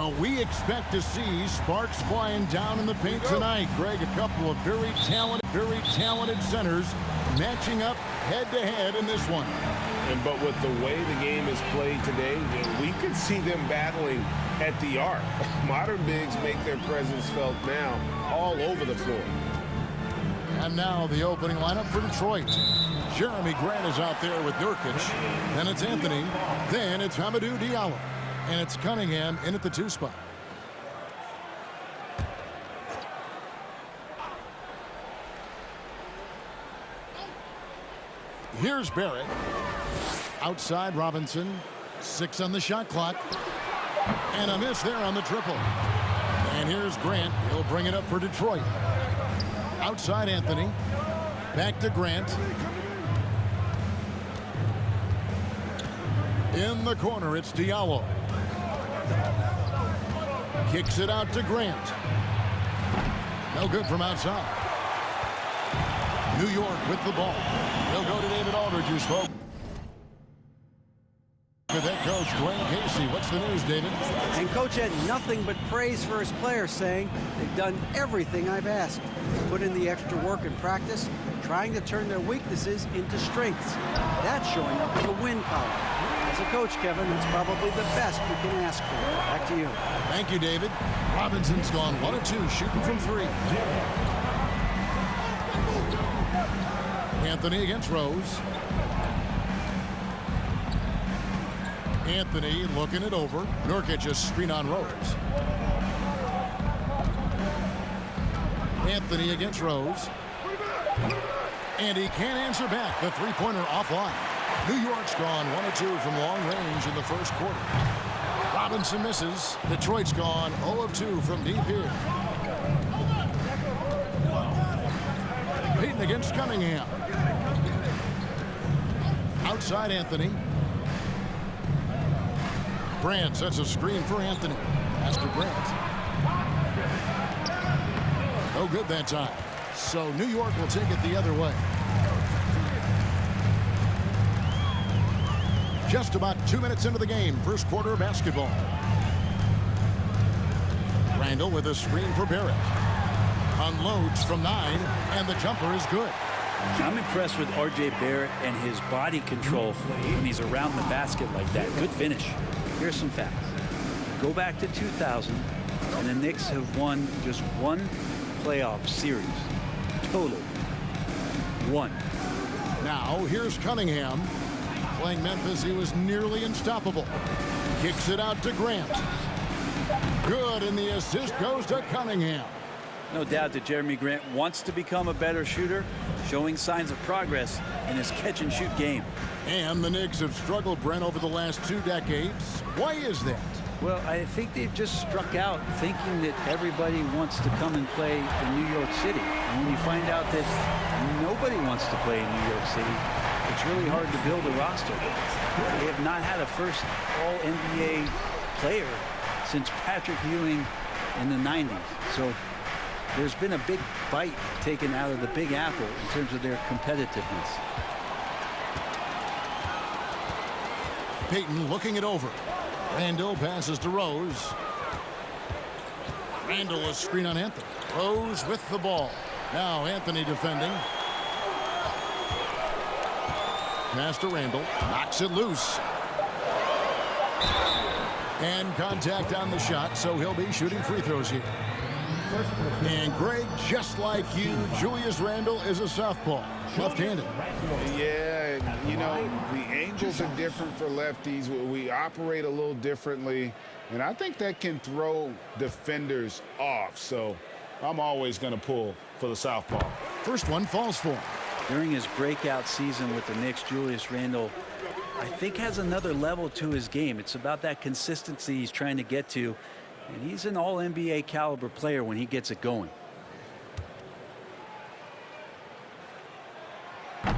Well, we expect to see sparks flying down in the paint tonight. Greg, a couple of very talented centers matching up head-to-head in this one. But with the way the game is played today, we could see them battling at the arc. Modern bigs make their presence felt now all over the floor. And now the opening lineup for Detroit. Jeremy Grant is out there with Nurkic. Then it's Anthony. Then it's Hamidou Diallo. And it's Cunningham in at the 2 spot. Here's Barrett. Outside Robinson. 6 on the shot clock. And a miss there on the triple. And here's Grant. He'll bring it up for Detroit. Outside Anthony. Back to Grant. In the corner, it's Diallo. Kicks it out to Grant. No good from outside. New York with the ball. They'll go to David Aldridge, who spoke with head coach Dwayne Casey. What's the news, David? And coach had nothing but praise for his players, saying, "They've done everything I've asked. Put in the extra work in practice, trying to turn their weaknesses into strengths. That's showing up in the win column." As a coach, Kevin, it's probably the best you can ask for. Back to you. Thank you, David. Robinson's gone 1 of 2, shooting from 3. Anthony against Rose. Anthony looking it over. Nurkic just screen on Rose. Anthony against Rose. And he can't answer back. The three-pointer offline. New York's gone 1 of 2 from long range in the first quarter. Robinson misses. Detroit's gone 0 of 2 from deep here. Payton against Cunningham. Outside Anthony. Grant sets a screen for Anthony. Pass to Grant. No good that time. So New York will take it the other way. Just about 2 minutes into the game. First quarter of basketball. Randall with a screen for Barrett. Unloads from 9, and the jumper is good. I'm impressed with R.J. Barrett and his body control when he's around the basket like that. Good finish. Here's some facts. Go back to 2000, and the Knicks have won just 1 playoff series. Total. 1. Now, here's Cunningham. Playing Memphis, he was nearly unstoppable. Kicks it out to Grant. Good, and the assist goes to Cunningham. No doubt that Jeremy Grant wants to become a better shooter, showing signs of progress in his catch-and-shoot game. And the Knicks have struggled, Brent, over the last 2 decades. Why is that? Well, I think they've just struck out thinking that everybody wants to come and play in New York City. And when you find out that nobody wants to play in New York City, it's really hard to build a roster. They have not had a first All-NBA player since Patrick Ewing in the 90s. So there's been a big bite taken out of the Big Apple in terms of their competitiveness. Payton looking it over. Randall passes to Rose. Randall a screen on Anthony. Rose with the ball. Now Anthony defending. Pass to Randall. Knocks it loose. And contact on the shot, so he'll be shooting free throws here. And Greg, just like you, Julius Randle is a southpaw, left-handed. Yeah, you know, the angles are different for lefties. We operate a little differently, and I think that can throw defenders off. So I'm always going to pull for the southpaw. First one falls for him. During his breakout season with the Knicks, Julius Randle, I think, has another level to his game. It's about that consistency he's trying to get to. And he's an all-NBA caliber player when he gets it going.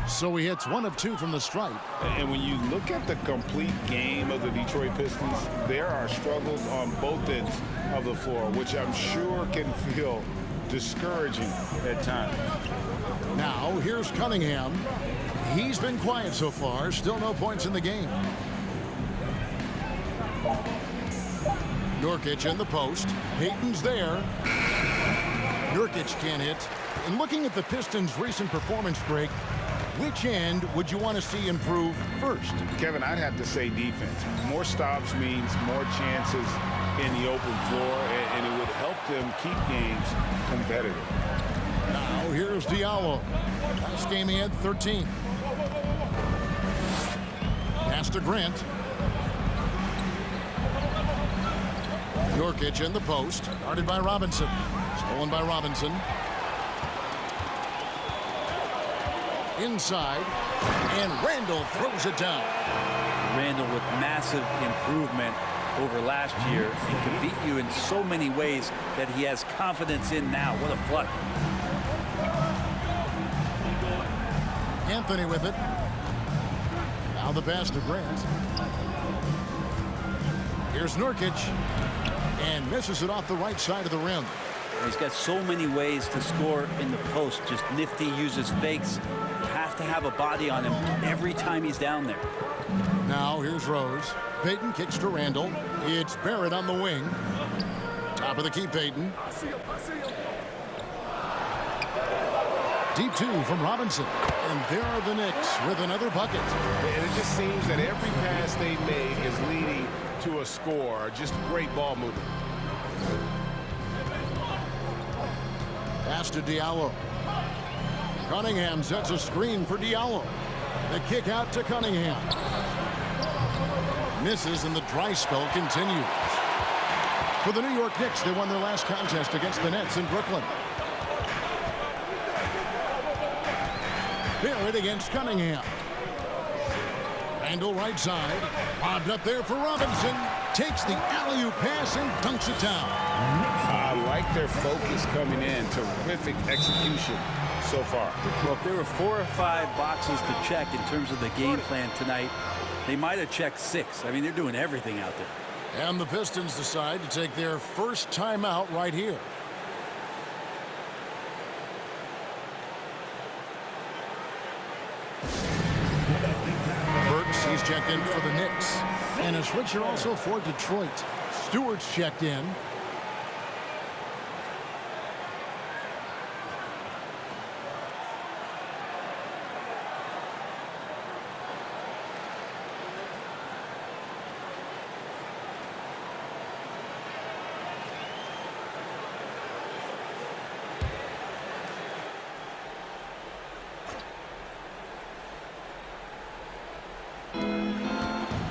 So he hits 1 of 2 from the stripe. And when you look at the complete game of the Detroit Pistons, there are struggles on both ends of the floor, which I'm sure can feel discouraging at times. Now here's Cunningham. He's been quiet so far. Still no points in the game. Nurkic in the post. Payton's there. Nurkic can't hit. And looking at the Pistons' recent performance, Greg, which end would you want to see improve first? Kevin, I'd have to say defense. More stops means more chances in the open floor, and it would help them keep games competitive. Now here's Diallo. Last game he had 13. Pass to Grant. Nurkic in the post. Guarded by Robinson. Stolen by Robinson. Inside. And Randall throws it down. Randall with massive improvement over last year and can beat you in so many ways that he has confidence in now. What a flush. Anthony with it. Now the pass to Grant. Here's Nurkic. And misses it off the right side of the rim. He's got so many ways to score in the post. Just nifty, uses fakes. You have to have a body on him every time he's down there. Now here's Rose. Payton kicks to Randall. It's Barrett on the wing. Top of the key, Payton. Deep two from Robinson. And there are the Knicks with another bucket. And it just seems that every pass they make is leading to a score. Just great ball movement. Pass to Diallo. Cunningham sets a screen for Diallo. The kick out to Cunningham. Misses and the dry spell continues. For the New York Knicks, they won their last contest against the Nets in Brooklyn. Barrett against Cunningham. Randall right side. Lobbed up there for Robinson. Takes the alley-oop pass and dunks it down. I like their focus coming in. Terrific execution so far. Well, if there were 4 or 5 boxes to check in terms of the game plan tonight, they might have checked 6. I mean, they're doing everything out there. And the Pistons decide to take their first timeout right here. Burks, he's checked in for the Knicks. And a switcher also for Detroit. Stewart's checked in.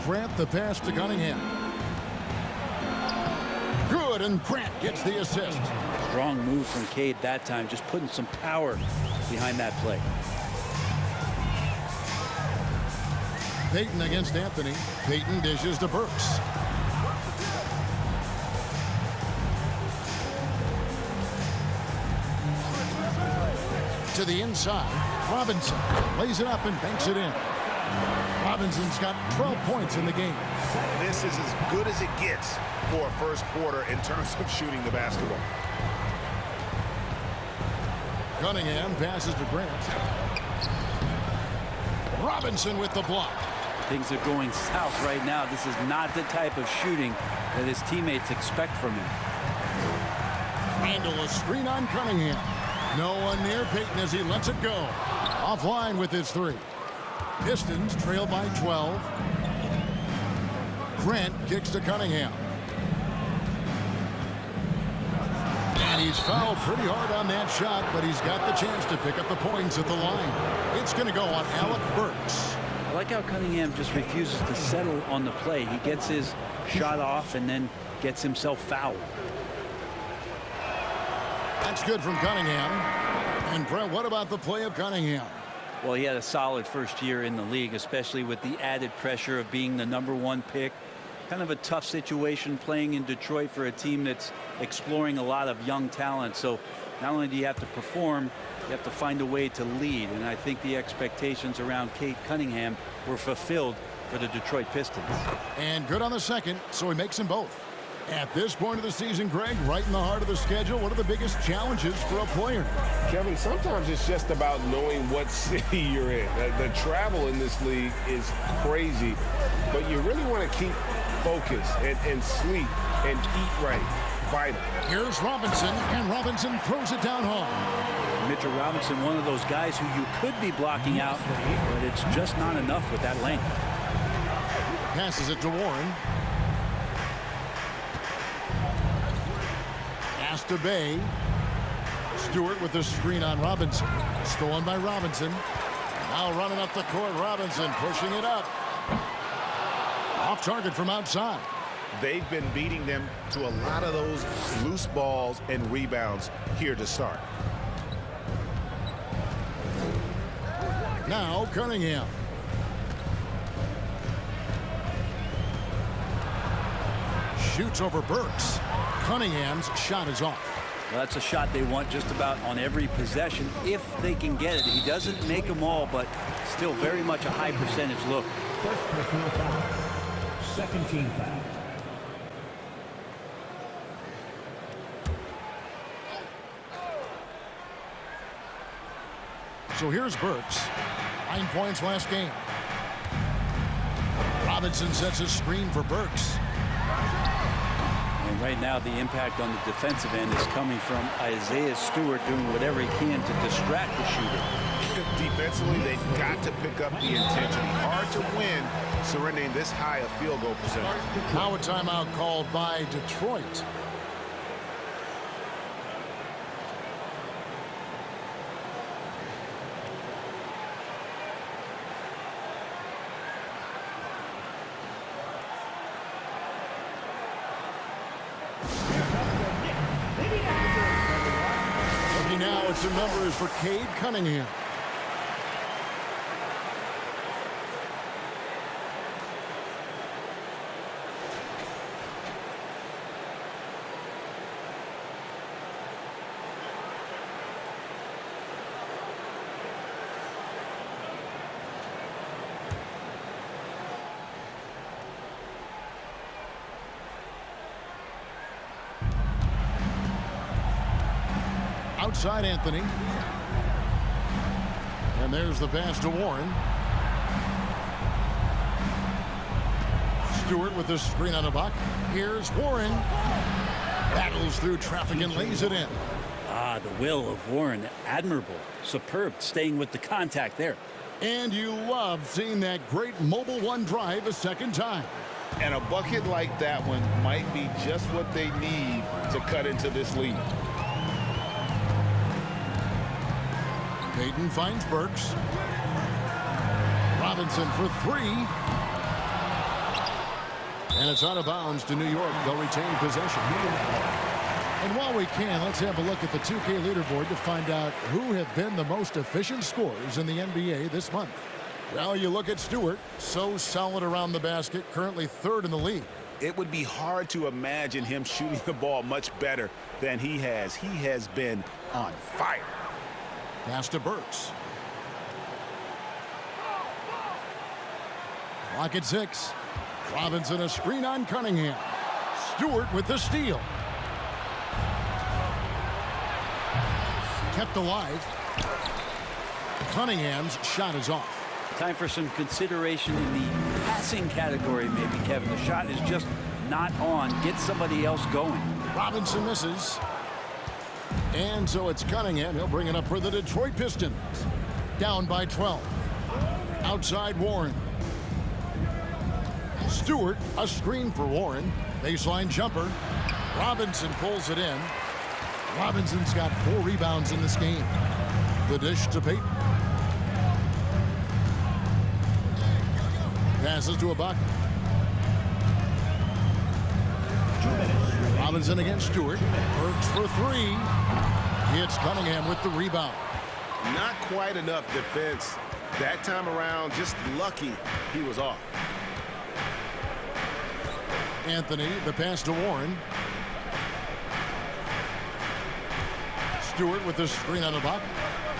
Grant the pass to Cunningham. Good, and Grant gets the assist. Strong move from Cade that time, just putting some power behind that play. Payton against Anthony. Payton dishes to Burks. To the inside. Robinson lays it up and banks it in. Robinson's got 12 points in the game. This is as good as it gets for a first quarter in terms of shooting the basketball. Cunningham passes to Grant. Robinson with the block. Things are going south right now. This is not the type of shooting that his teammates expect from him. Randall a screen on Cunningham. No one near Payton as he lets it go. Offline with his 3. Pistons trail by 12. Grant kicks to Cunningham. And he's fouled pretty hard on that shot, but he's got the chance to pick up the points at the line. It's going to go on Alec Burks. I like how Cunningham just refuses to settle on the play. He gets his shot off and then gets himself fouled. That's good from Cunningham. And Brett, what about the play of Cunningham? Well, he had a solid first year in the league, especially with the added pressure of being the #1 pick. Kind of a tough situation playing in Detroit for a team that's exploring a lot of young talent. So not only do you have to perform, you have to find a way to lead. And I think the expectations around Cade Cunningham were fulfilled for the Detroit Pistons. And good on the second, so he makes them both. At this point of the season, Greg, right in the heart of the schedule, what are the biggest challenges for a player? Kevin, sometimes it's just about knowing what city you're in. The travel in this league is crazy, but you really want to keep focus and sleep and eat right. Vital. Here's Robinson, and Robinson throws it down hard. Mitchell Robinson, one of those guys who you could be blocking out, but it's just not enough with that length. Passes it to Warren. Pass to Bay. Stewart with the screen on Robinson. Stolen by Robinson. Now running up the court, Robinson pushing it up. Off target from outside. They've been beating them to a lot of those loose balls and rebounds here to start. Now Cunningham. Shoots over Burks. Cunningham's shot is off. Well, that's a shot they want just about on every possession if they can get it. He doesn't make them all, but still very much a high percentage look. First personal foul. Second team foul. So here's Burks. 9 points last game. Robinson sets a screen for Burks. And right now the impact on the defensive end is coming from Isaiah Stewart doing whatever he can to distract the shooter. Defensively, they've got to pick up the intensity. Hard to win surrendering this high a field goal percentage. Now a timeout called by Detroit. Looking now at some numbers for Cade Cunningham. Outside Anthony. And there's the pass to Warren. Stewart with the screen on the block. Here's Warren. Battles through traffic and lays it in. Ah, the will of Warren, admirable, superb, staying with the contact there. And you love seeing that great mobile one drive a second time. And a bucket like that one might be just what they need to cut into this lead. Payton finds Burks. Robinson for three. And it's out of bounds to New York. They'll retain possession. And while we can, let's have a look at the 2K leaderboard to find out who have been the most efficient scorers in the NBA this month. Well, you look at Stewart, so solid around the basket, currently third in the league. It would be hard to imagine him shooting the ball much better than he has. He has been on fire. Pass to Burks. Clock at 6. Robinson a screen on Cunningham. Stewart with the steal. Kept alive. Cunningham's shot is off. Time for some consideration in the passing category, maybe, Kevin. The shot is just not on. Get somebody else going. Robinson misses. And so it's Cunningham. He'll bring it up for the Detroit Pistons. Down by 12. Outside Warren. Stewart, a screen for Warren. Baseline jumper. Robinson pulls it in. Robinson's got 4 rebounds in this game. The dish to Payton. Passes to Ibaka. Robinson against Stewart. Burks for 3. Hits Cunningham with the rebound. Not quite enough defense that time around. Just lucky he was off. Anthony, the pass to Warren. Stewart with the screen on the block.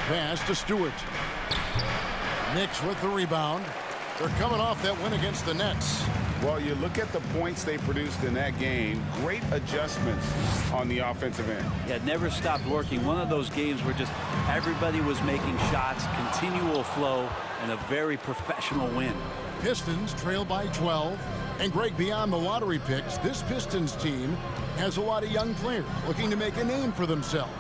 Pass to Stewart. Knicks with the rebound. They're coming off that win against the Nets. Well, you look at the points they produced in that game. Great adjustments on the offensive end. Yeah, it never stopped working. One of those games where just everybody was making shots, continual flow, and a very professional win. Pistons trail by 12. And Greg, beyond the lottery picks, this Pistons team has a lot of young players looking to make a name for themselves.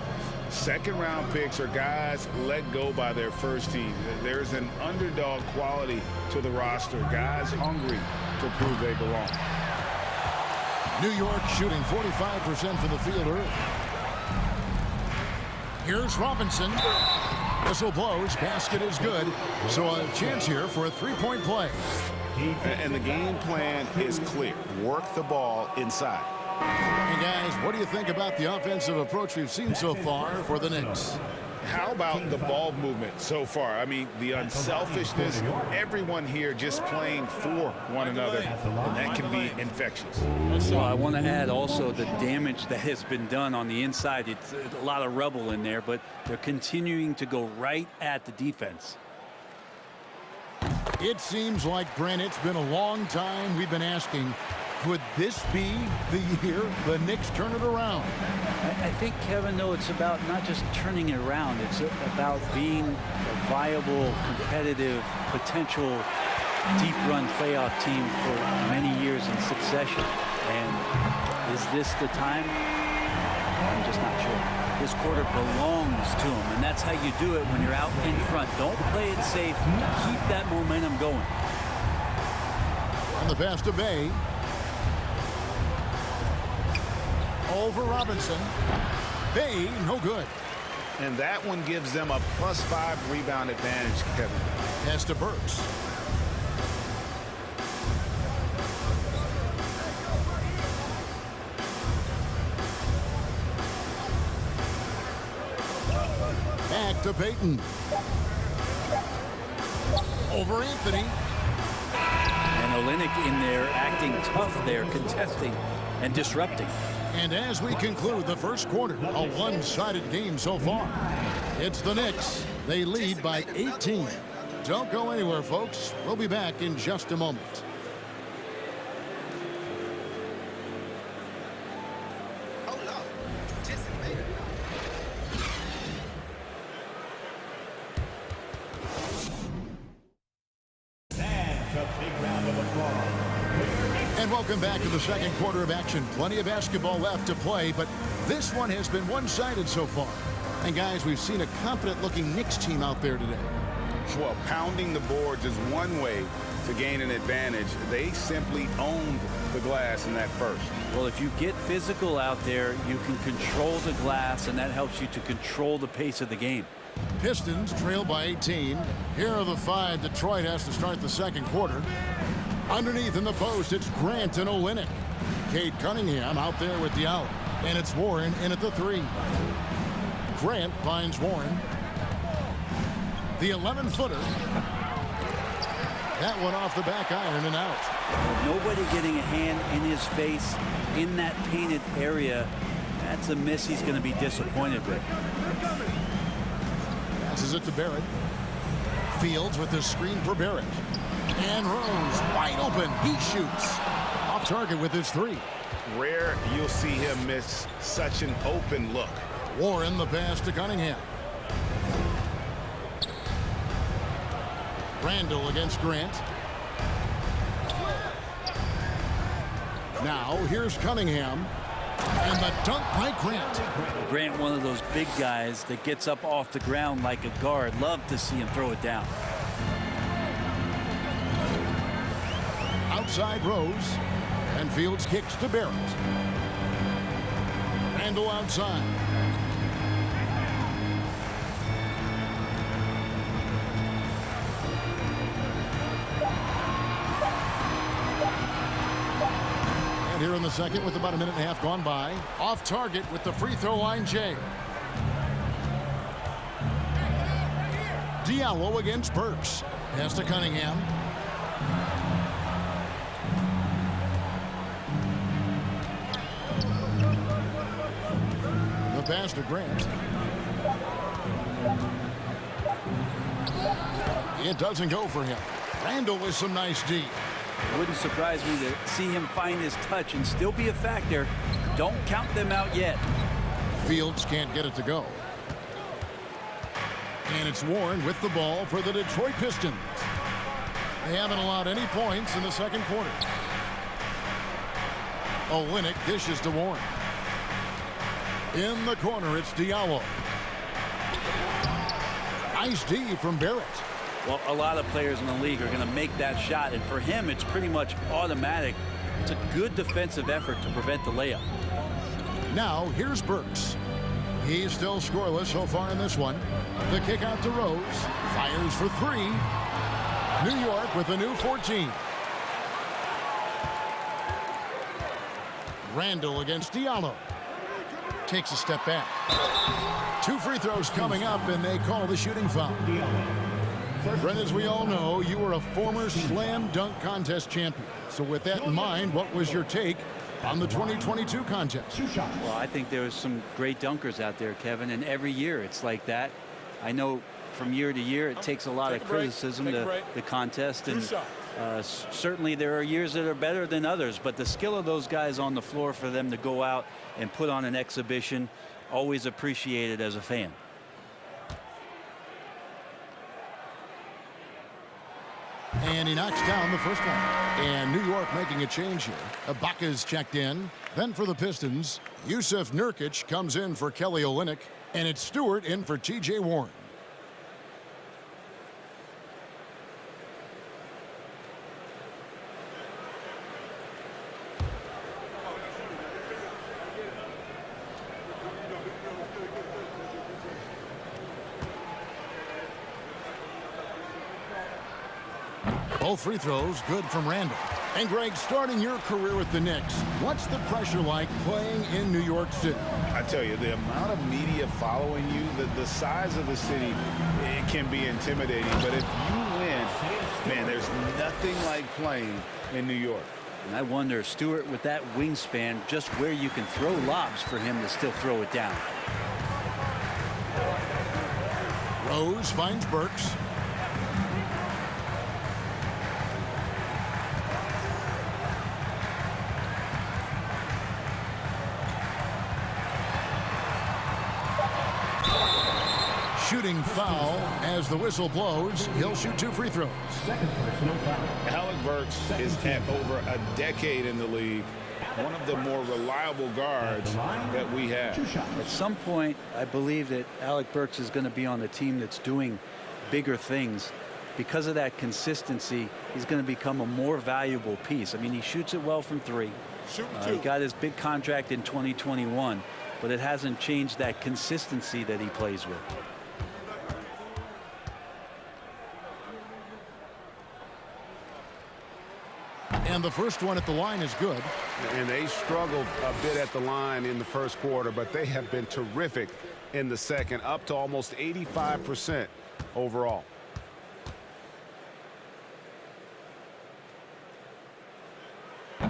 Second-round picks are guys let go by their first team. There's an underdog quality to the roster. Guys hungry to prove they belong. New York shooting 45% from the field early. Here's Robinson. Whistle blows. Basket is good. So a chance here for a three-point play. And the game plan is clear. Work the ball inside. Hey, guys, what do you think about the offensive approach we've seen so far for the Knicks? How about the ball movement so far? I mean, the unselfishness, everyone here just playing for one another, and that can be infectious. Well, I want to add also the damage that has been done on the inside. It's a lot of rubble in there, but they're continuing to go right at the defense. It seems like, Brent, it's been a long time we've been asking, could this be the year the Knicks turn it around? I think, Kevin, though, it's about not just turning it around. It's about being a viable, competitive, potential deep run playoff team for many years in succession. And is this the time? I'm just not sure. This quarter belongs to them, and that's how you do it when you're out in front. Don't play it safe. Keep that momentum going. On the pass to Bay. Over Robinson. Bay, no good. And that one gives them a +5 rebound advantage, Kevin. Pass to Burks. Back to Payton. Over Anthony. And Olynyk in there acting tough there, contesting and disrupting. And as we conclude the first quarter, a one-sided game so far. It's the Knicks. They lead by 18. Don't go anywhere, folks. We'll be back in just a moment. And welcome back to the second quarter of action. Plenty of basketball left to play, but this one has been one-sided so far. And guys, we've seen a confident-looking Knicks team out there today. Well, pounding the boards is one way to gain an advantage. They simply owned the glass in that first. Well, if you get physical out there, you can control the glass, and that helps you to control the pace of the game. Pistons trail by 18. Here are the 5 Detroit has to start the second quarter. Underneath in the post, it's Grant and Olynyk. Cade Cunningham out there with the out. And it's Warren in at the 3. Grant finds Warren. The 11-footer. That one off the back iron and out. Nobody getting a hand in his face in that painted area. That's a miss he's going to be disappointed with. Passes it to Barrett. Fields with the screen for Barrett. And Rose wide open. He shoots. Off target with his 3. Rare you'll see him miss such an open look. Warren the pass to Cunningham. Randall against Grant. Now here's Cunningham. And the dunk by Grant. Grant, one of those big guys that gets up off the ground like a guard. Love to see him throw it down. Outside Rose. And Fields kicks to Barrett. Randall outside. And here in the second with about a minute and a half gone by. Off target with the free throw line, Jay. Diallo against Burks. Pass to Cunningham. The pass to Grant. It doesn't go for him. Randall with some nice D. Wouldn't surprise me to see him find his touch and still be a factor. Don't count them out yet. Fields can't get it to go. And it's Warren with the ball for the Detroit Pistons. They haven't allowed any points in the second quarter. Olynyk dishes to Warren. In the corner, it's Diallo. Nice D from Barrett. Well, a lot of players in the league are going to make that shot, and for him, it's pretty much automatic. It's a good defensive effort to prevent the layup. Now, here's Burks. He's still scoreless so far in this one. The kick out to Rose. Fires for three. New York with a new 14. Randall against Diallo. Takes a step back. 2 free throws coming up, and they call the shooting foul. Brent, as we all know, you were a former slam dunk contest champion. So with that in mind, what was your take on the 2022 contest? Well, I think there was some great dunkers out there, Kevin, and every year it's like that. I know from year to year it takes a lot of criticism, the contest, and certainly there are years that are better than others, but the skill of those guys on the floor for them to go out and put on an exhibition, always appreciated as a fan. And he knocks down the first one. And New York making a change here. Ibaka's checked in. Then for the Pistons, Yusuf Nurkic comes in for Kelly Olynyk. And it's Stewart in for T.J. Warren. Both free throws good from Randall. And Greg, starting your career with the Knicks, what's the pressure like playing in New York City? I tell you, the amount of media following you, the size of the city, it can be intimidating. But if you win, man, there's nothing like playing in New York. And I wonder, Stewart, with that wingspan, just where you can throw lobs for him to still throw it down. Rose finds Burks. Shooting foul as the whistle blows. He'll shoot 2 free throws. Second personal foul. Alec Burks is at over a decade in the league. One of the more reliable guards that we have. At some point, I believe that Alec Burks is going to be on a team that's doing bigger things. Because of that consistency, he's going to become a more valuable piece. I mean, he shoots it well from 3. He got his big contract in 2021, but it hasn't changed that consistency that he plays with. And the first one at the line is good. And they struggled a bit at the line in the first quarter, but they have been terrific in the second, up to almost 85% overall.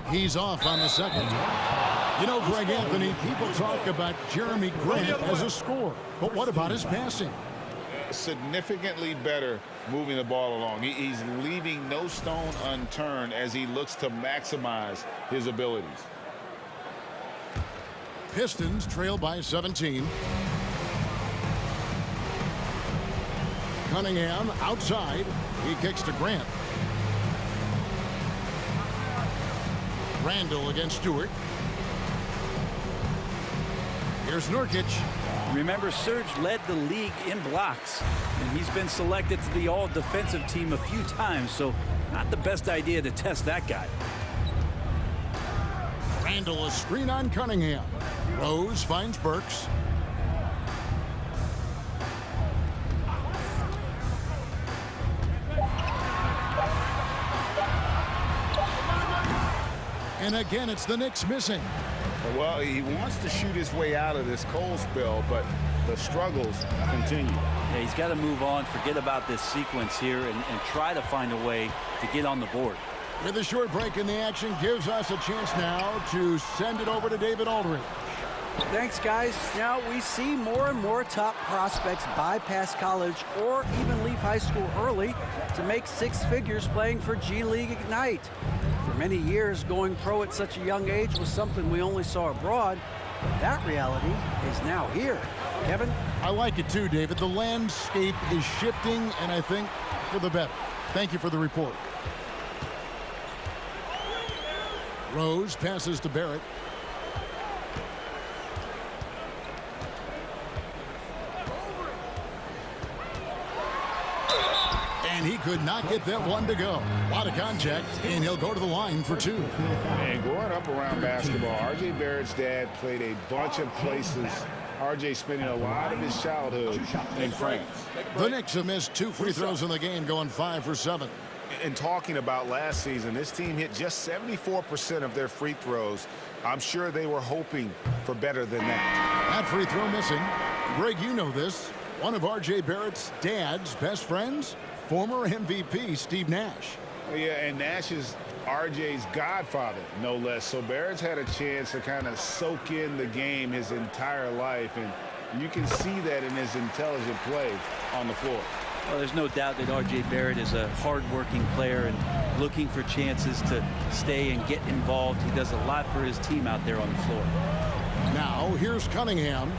He's off on the second. You know, Greg Anthony, people talk about Jeremy Grant as a scorer, but what about his passing? Significantly better moving the ball along. He's leaving no stone unturned as he looks to maximize his abilities. Pistons trail by 17. Cunningham outside. He kicks to Grant. Randall against Stewart. Here's Nurkic. Remember, Serge led the league in blocks, and he's been selected to the all-defensive team a few times, so not the best idea to test that guy. Randall a screen on Cunningham. Rose finds Burks. And again, it's the Knicks missing. Well, he wants to shoot his way out of this cold spell, but the struggles continue. Yeah, he's got to move on, forget about this sequence here, and try to find a way to get on the board. With a short break in the action, gives us a chance now to send it over to David Aldridge. Thanks, guys. Now we see more and more top prospects bypass college or even leave high school early to make 6 figures playing for G League Ignite. For many years, going pro at such a young age was something we only saw abroad, but that reality is now here. Kevin? I like it too, David. The landscape is shifting, and I think for the better. Thank you for the report. Rose passes to Barrett. And he could not get that one to go. A lot of contact, and he'll go to the line for two. And growing up around basketball, R.J. Barrett's dad played a bunch of places. R.J. spending a lot of his childhood in France. The Knicks have missed 2 free throws in the game, going 5 for 7. And talking about last season, this team hit just 74% of their free throws. I'm sure they were hoping for better than that. That free throw missing. Greg, you know this. One of R.J. Barrett's dad's best friends, former MVP Steve Nash. Yeah, and Nash is R.J.'s godfather, no less. So Barrett's had a chance to kind of soak in the game his entire life, and you can see that in his intelligent play on the floor. Well, there's no doubt that R.J. Barrett is a hard-working player and looking for chances to stay and get involved. He does a lot for his team out there on the floor. Now, here's Cunningham.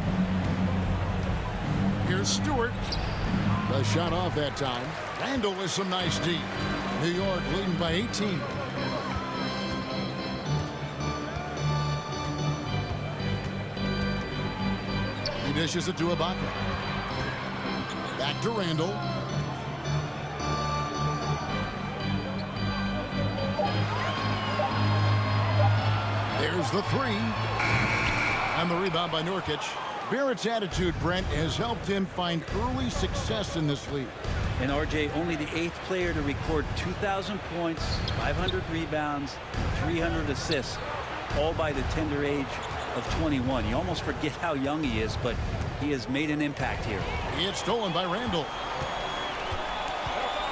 Here's Stewart. The shot off that time. Randall with some nice D. New York leading by 18. He dishes it to Ibaka. Back to Randall. There's the three. And the rebound by Nurkic. Barrett's attitude, Brent, has helped him find early success in this league. And R.J. only the 8th player to record 2,000 points, 500 rebounds, 300 assists, all by the tender age of 21. You almost forget how young he is, but he has made an impact here. It's stolen by Randall.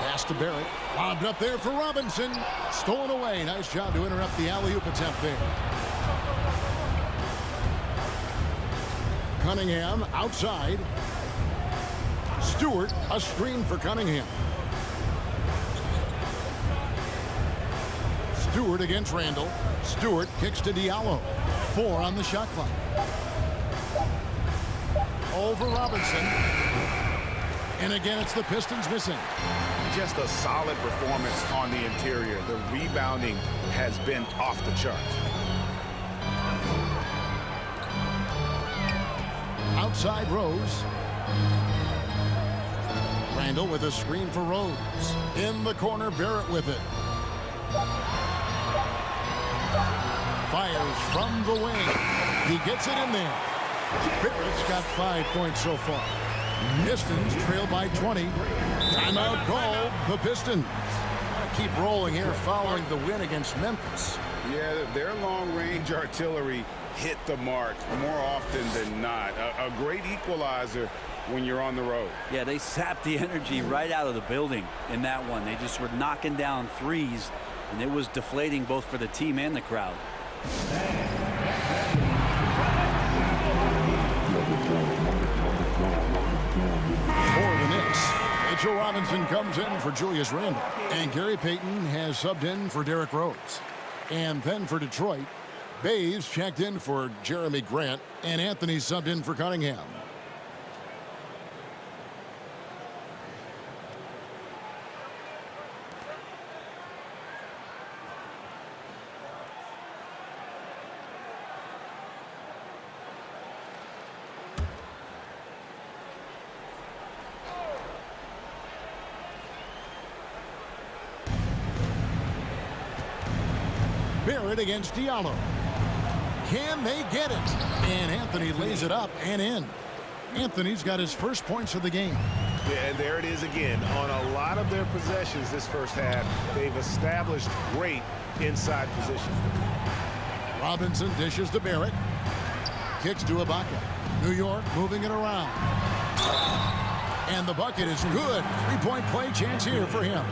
Pass to Barrett. Lobbed up there for Robinson. Stolen away. Nice job to interrupt the alley-oop attempt there. Cunningham outside. Stewart, a screen for Cunningham. Stewart against Randall. Stewart kicks to Diallo. 4 on the shot clock. Over Robinson. And again, it's the Pistons missing. Just a solid performance on the interior. The rebounding has been off the charts. Outside Rose. Randall with a screen for Rose. In the corner, Barrett with it. Fires from the wing. He gets it in there. Barrett's got 5 points so far. Pistons trail by 20. Timeout called. The Pistons. Gotta keep rolling here following the win against Memphis. Yeah, their long-range artillery hit the mark more often than not. A great equalizer when you're on the road. Yeah, they sapped the energy right out of the building in that one. They just were knocking down threes, and it was deflating both for the team and the crowd. For the Knicks, Mitchell Robinson comes in for Julius Randle. And Gary Payton has subbed in for Derrick Rose. And then for Detroit, Bays checked in for Jeremy Grant. And Anthony subbed in for Cunningham. Barrett against Diallo. Can they get it? And Anthony lays it up and in. Anthony's got his first points of the game. Yeah, and there it is again. On a lot of their possessions this first half, they've established great inside position. Robinson dishes to Barrett. Kicks to Ibaka. New York moving it around. And the bucket is good. 3-point play chance here for him.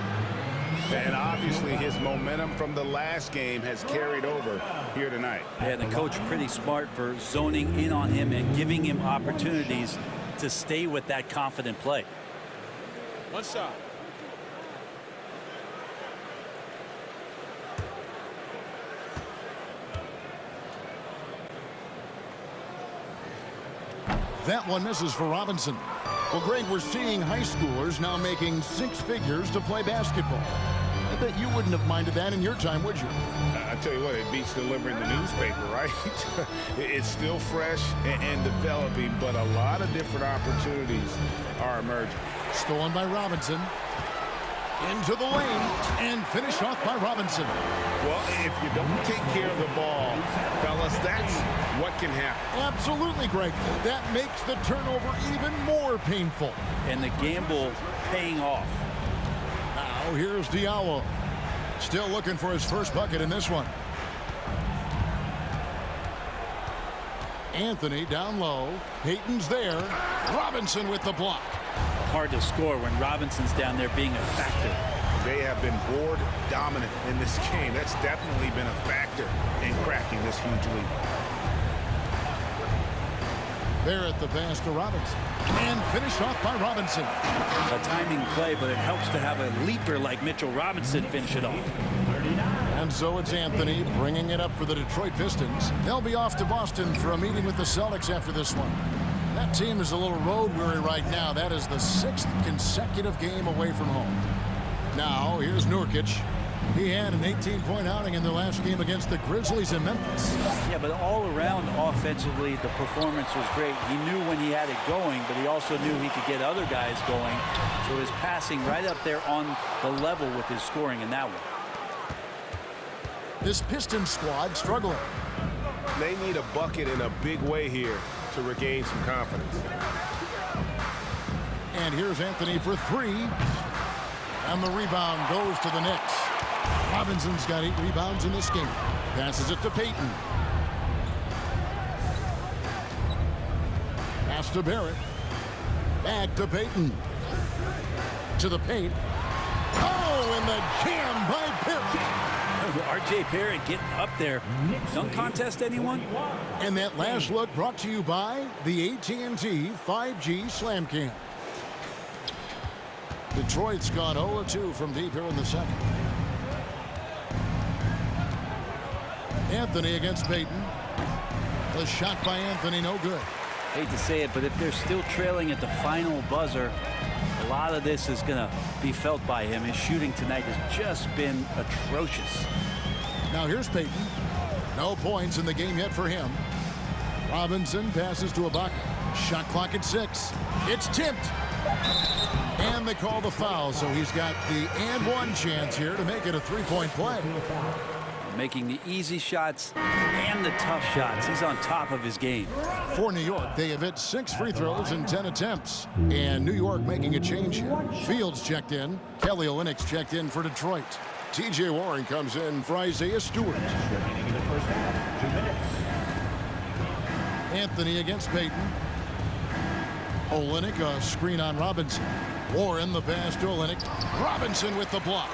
And obviously his momentum from the last game has carried over here tonight. Yeah, the coach pretty smart for zoning in on him and giving him opportunities to stay with that confident play. One shot. That one misses for Robinson. Well, Greg, we're seeing high schoolers now making 6 figures to play basketball. I bet you wouldn't have minded that in your time, would you? I tell you what, it beats delivering the newspaper, right? It's still fresh and developing, but a lot of different opportunities are emerging. Stolen by Robinson. Into the lane and finished off by Robinson. Well, if you don't take care of the ball, fellas, that's what can happen. Absolutely, Greg. That makes the turnover even more painful. And the gamble paying off. Now here's Diallo. Still looking for his first bucket in this one. Anthony down low. Payton's there. Robinson with the block. Hard to score when Robinson's down there being a factor. They have been board dominant in this game. That's definitely been a factor in crafting this huge lead. Barrett the pass to Robinson. And finished off by Robinson. A timing play, but it helps to have a leaper like Mitchell Robinson finish it off. And so it's Anthony bringing it up for the Detroit Pistons. They'll be off to Boston for a meeting with the Celtics after this one. That team is a little road weary right now. That is the 6th consecutive game away from home. Now, here's Nurkic. He had an 18-point outing in their last game against the Grizzlies in Memphis. Yeah, but all around offensively, the performance was great. He knew when he had it going, but he also knew he could get other guys going. So his passing right up there on the level with his scoring in that one. This Pistons squad struggling. They need a bucket in a big way here to regain some confidence. And here's Anthony for 3. And the rebound goes to the Knicks. Robinson's got 8 rebounds in this game. Passes it to Payton. Pass to Barrett. Back to Payton. To the paint. Oh, and the jam by Barrett. R.J. Barrett getting up there. Don't contest anyone. And that last look brought to you by the AT&T 5G Slam Cam. Detroit's gone 0-2 from deep here in the second. Anthony against Payton. The shot by Anthony, no good. Hate to say it, but if they're still trailing at the final buzzer, a lot of this is going to be felt by him. His shooting tonight has just been atrocious. Now here's Payton. No points in the game yet for him. Robinson passes to Ibaka. Shot clock at 6. It's tipped. And they call the foul, so he's got the and one chance here to make it a 3-point play. Making the easy shots and the tough shots. He's on top of his game. For New York, they have hit 6 free throws in 10 attempts. And New York making a change here. Fields checked in. Kelly Olynyk's checked in for Detroit. T.J. Warren comes in for Isaiah Stewart. Anthony against Payton. Olynyk, a screen on Robinson. Warren the pass to Olynyk. Robinson with the block.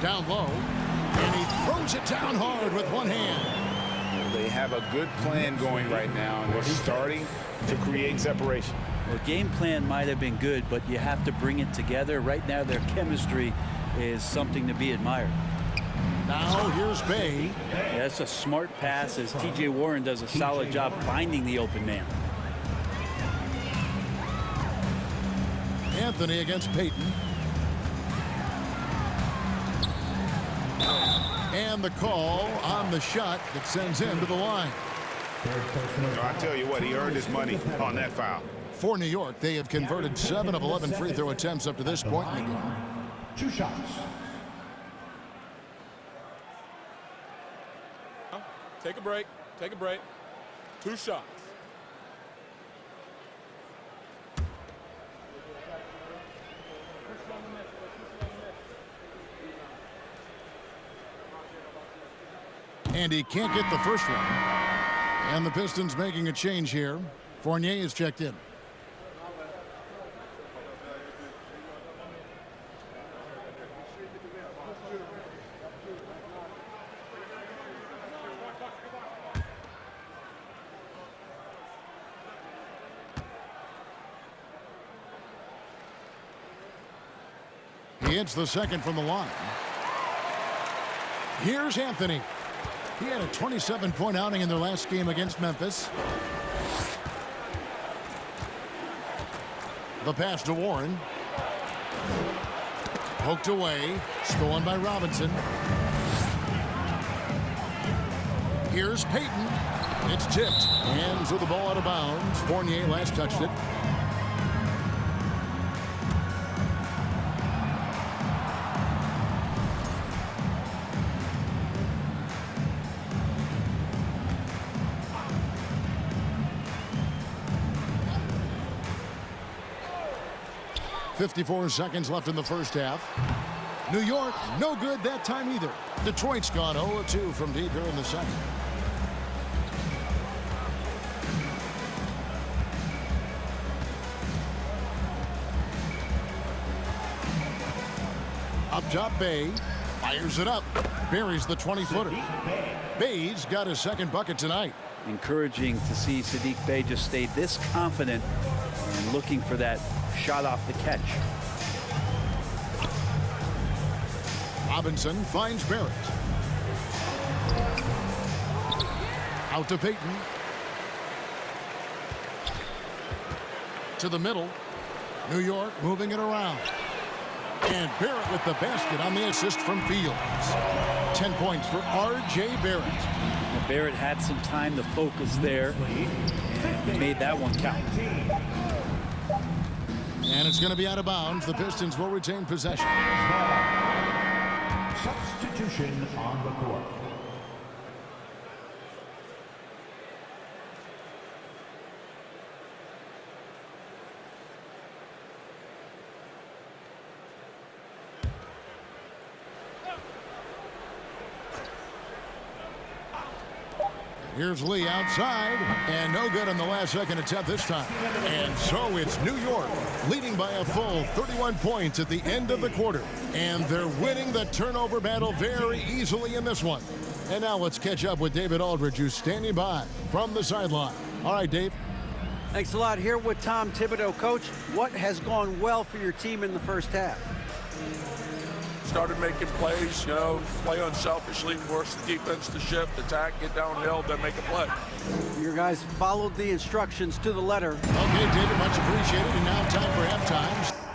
Down low. And he throws it down hard with one hand. They have a good plan going right now, and they're starting to create separation. The game plan might have been good, but you have to bring it together. Right now, their chemistry is something to be admired. Now here's Bay. Yeah, that's a smart pass as T.J. Warren does a solid job finding the open man. Anthony against Payton. And the call on the shot that sends him to the line. I tell you what, he earned his money on that foul. For New York, they have converted 7 of 11 free throw attempts up to this point in the game. 2 shots. Take a break. Take a break. 2 shots. And he can't get the first one. And the Pistons making a change here. Fournier is checked in. He hits the second from the line. Here's Anthony. He had a 27-point outing in their last game against Memphis. The pass to Warren. Poked away. Stolen by Robinson. Here's Payton. It's tipped. And threw the ball out of bounds. Fournier last touched it. .54 seconds left in the first half. New York, no good that time either. Detroit's gone 0-2 from deep here in the second. Up top, Bay fires it up. Buries the 20-footer. Bay's got his second bucket tonight. Encouraging to see Saddiq Bey just stay this confident and looking for that shot off the catch. Robinson finds Barrett. Out to Payton. To the middle. New York moving it around. And Barrett with the basket on the assist from Fields. 10 points for R.J. Barrett. Well, Barrett had some time to focus there and made that one count. And it's going to be out of bounds. The Pistons will retain possession. Substitution on the court. Here's Lee outside, and no good on the last second attempt this time. And so it's New York leading by a full 31 points at the end of the quarter. And they're winning the turnover battle very easily in this one. And now let's catch up with David Aldridge, who's standing by from the sideline. All right, Dave. Thanks a lot. Here with Tom Thibodeau. Coach, what has gone well for your team in the first half? Started making plays, play unselfishly, force the defense to shift, attack, get downhill, then make a play. Your guys followed the instructions to the letter. Okay, David, much appreciated. And now time for halftime.